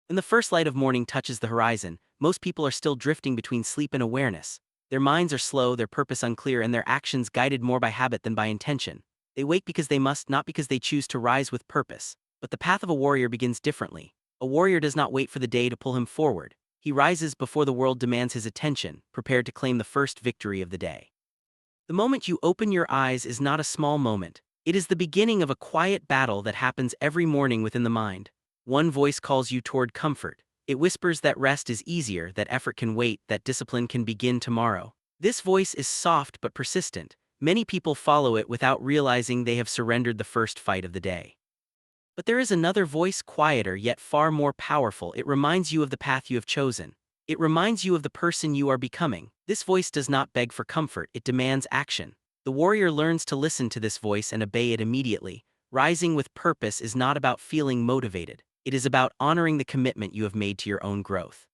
When the first light of morning touches the horizon, most people are still drifting between sleep and awareness. Their minds are slow, their purpose unclear, and their actions guided more by habit than by intention. They wake because they must, not because they choose to rise with purpose. But the path of a warrior begins differently. A warrior does not wait for the day to pull him forward. He rises before the world demands his attention, prepared to claim the first victory of the day. The moment you open your eyes is not a small moment. It is the beginning of a quiet battle that happens every morning within the mind. One voice calls you toward comfort. It whispers that rest is easier, that effort can wait, that discipline can begin tomorrow. This voice is soft but persistent. Many people follow it without realizing they have surrendered the first fight of the day. But there is another voice, quieter yet far more powerful. It reminds you of the path you have chosen. It reminds you of the person you are becoming. This voice does not beg for comfort, it demands action. The warrior learns to listen to this voice and obey it immediately. Rising with purpose is not about feeling motivated. It is about honoring the commitment you have made to your own growth.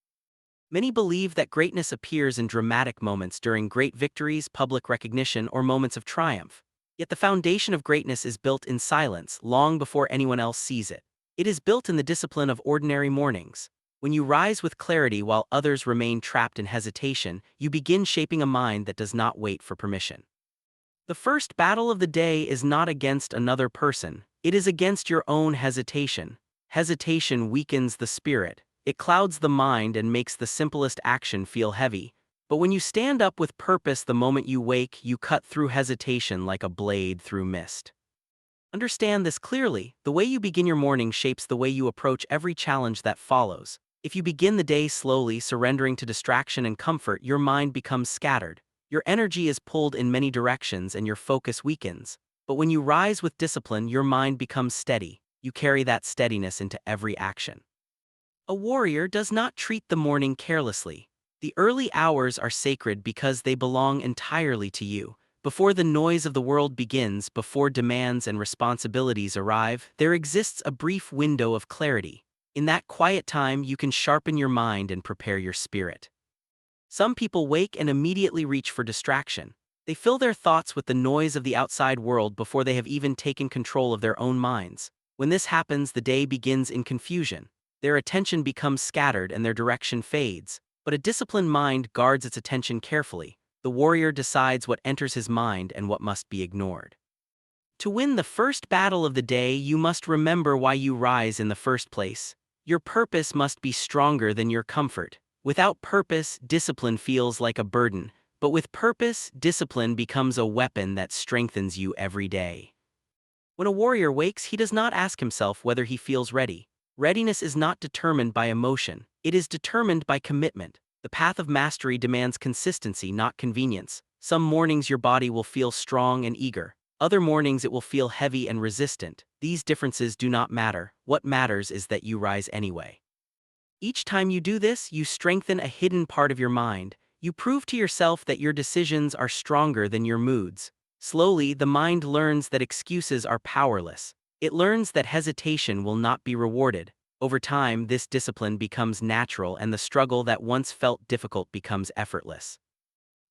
Many believe that greatness appears in dramatic moments during great victories, public recognition, or moments of triumph. Yet the foundation of greatness is built in silence, long before anyone else sees it. It is built in the discipline of ordinary mornings. When you rise with clarity while others remain trapped in hesitation, you begin shaping a mind that does not wait for permission. The first battle of the day is not against another person, it is against your own hesitation. Hesitation weakens the spirit, it clouds the mind and makes the simplest action feel heavy. But when you stand up with purpose the moment you wake, you cut through hesitation like a blade through mist. Understand this clearly: the way you begin your morning shapes the way you approach every challenge that follows. If you begin the day slowly, surrendering to distraction and comfort, your mind becomes scattered. Your energy is pulled in many directions and your focus weakens. But when you rise with discipline, your mind becomes steady. You carry that steadiness into every action. A warrior does not treat the morning carelessly. The early hours are sacred because they belong entirely to you. Before the noise of the world begins, before demands and responsibilities arrive, there exists a brief window of clarity. In that quiet time, you can sharpen your mind and prepare your spirit. Some people wake and immediately reach for distraction. They fill their thoughts with the noise of the outside world before they have even taken control of their own minds. When this happens, the day begins in confusion. Their attention becomes scattered and their direction fades. But a disciplined mind guards its attention carefully. The warrior decides what enters his mind and what must be ignored. To win the first battle of the day, you must remember why you rise in the first place. Your purpose must be stronger than your comfort. Without purpose, discipline feels like a burden, but with purpose, discipline becomes a weapon that strengthens you every day. When a warrior wakes, he does not ask himself whether he feels ready. Readiness is not determined by emotion, it is determined by commitment. The path of mastery demands consistency, not convenience. Some mornings your body will feel strong and eager. Other mornings it will feel heavy and resistant. These differences do not matter. What matters is that you rise anyway. Each time you do this, you strengthen a hidden part of your mind. You prove to yourself that your decisions are stronger than your moods. Slowly, the mind learns that excuses are powerless. It learns that hesitation will not be rewarded. Over time, this discipline becomes natural and the struggle that once felt difficult becomes effortless.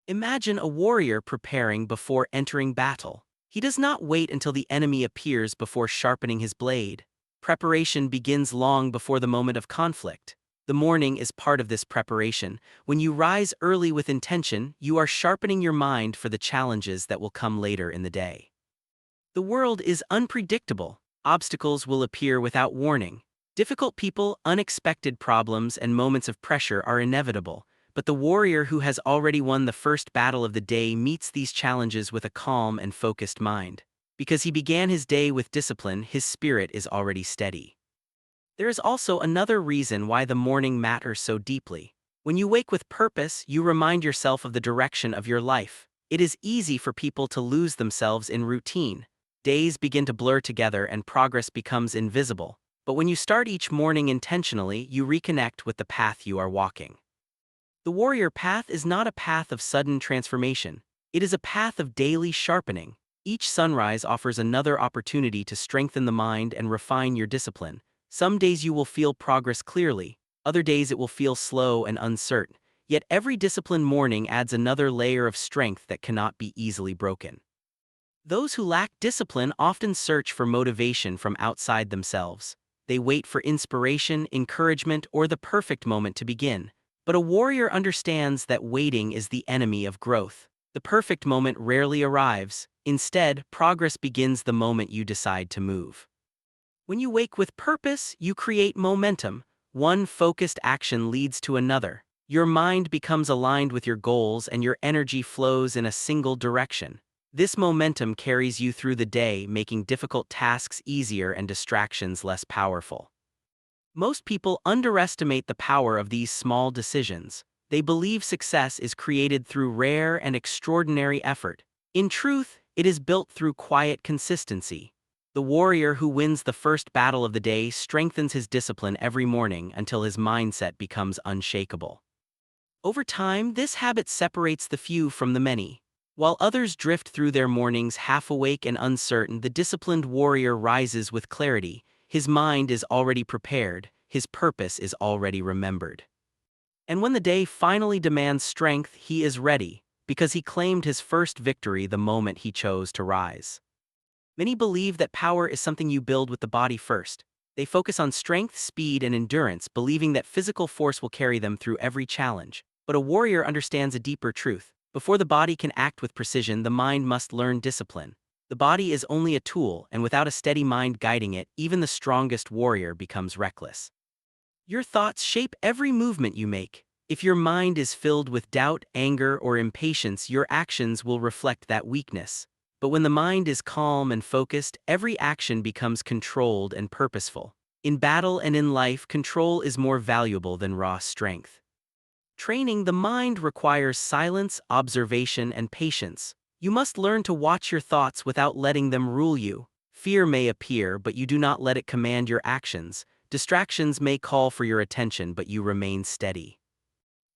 Imagine a warrior preparing before entering battle. He does not wait until the enemy appears before sharpening his blade. Preparation begins long before the moment of conflict. The morning is part of this preparation. When you rise early with intention, you are sharpening your mind for the challenges that will come later in the day. The world is unpredictable. Obstacles will appear without warning. Difficult people, unexpected problems, and moments of pressure are inevitable. But the warrior who has already won the first battle of the day meets these challenges with a calm and focused mind. Because he began his day with discipline, his spirit is already steady. There is also another reason why the morning matters so deeply. When you wake with purpose, you remind yourself of the direction of your life. It is easy for people to lose themselves in routine. Days begin to blur together and progress becomes invisible. But when you start each morning intentionally, you reconnect with the path you are walking. The warrior path is not a path of sudden transformation. It is a path of daily sharpening. Each sunrise offers another opportunity to strengthen the mind and refine your discipline. Some days you will feel progress clearly, other days it will feel slow and uncertain. Yet every disciplined morning adds another layer of strength that cannot be easily broken. Those who lack discipline often search for motivation from outside themselves. They wait for inspiration, encouragement, or the perfect moment to begin. But a warrior understands that waiting is the enemy of growth. The perfect moment rarely arrives. Instead, progress begins the moment you decide to move. When you wake with purpose, you create momentum. One focused action leads to another. Your mind becomes aligned with your goals and your energy flows in a single direction. This momentum carries you through the day, making difficult tasks easier and distractions less powerful. Most people underestimate the power of these small decisions. They believe success is created through rare and extraordinary effort. In truth, it is built through quiet consistency. The warrior who wins the first battle of the day strengthens his discipline every morning until his mindset becomes unshakable. Over time, this habit separates the few from the many. While others drift through their mornings half awake and uncertain, the disciplined warrior rises with clarity. His mind is already prepared, his purpose is already remembered. And when the day finally demands strength, he is ready, because he claimed his first victory the moment he chose to rise. Many believe that power is something you build with the body first. They focus on strength, speed, and endurance, believing that physical force will carry them through every challenge. But a warrior understands a deeper truth. Before the body can act with precision, the mind must learn discipline. The body is only a tool, and without a steady mind guiding it, even the strongest warrior becomes reckless. Your thoughts shape every movement you make. If your mind is filled with doubt, anger, or impatience, your actions will reflect that weakness. But when the mind is calm and focused, every action becomes controlled and purposeful. In battle and in life, control is more valuable than raw strength. Training the mind requires silence, observation, and patience. You must learn to watch your thoughts without letting them rule you. Fear may appear, but you do not let it command your actions. Distractions may call for your attention, but you remain steady.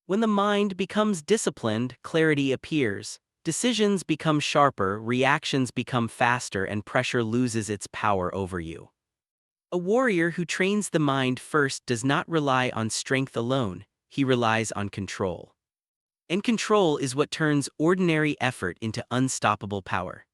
When the mind becomes disciplined, clarity appears. Decisions become sharper, reactions become faster, and pressure loses its power over you. A warrior who trains the mind first does not rely on strength alone, he relies on control. And control is what turns ordinary effort into unstoppable power.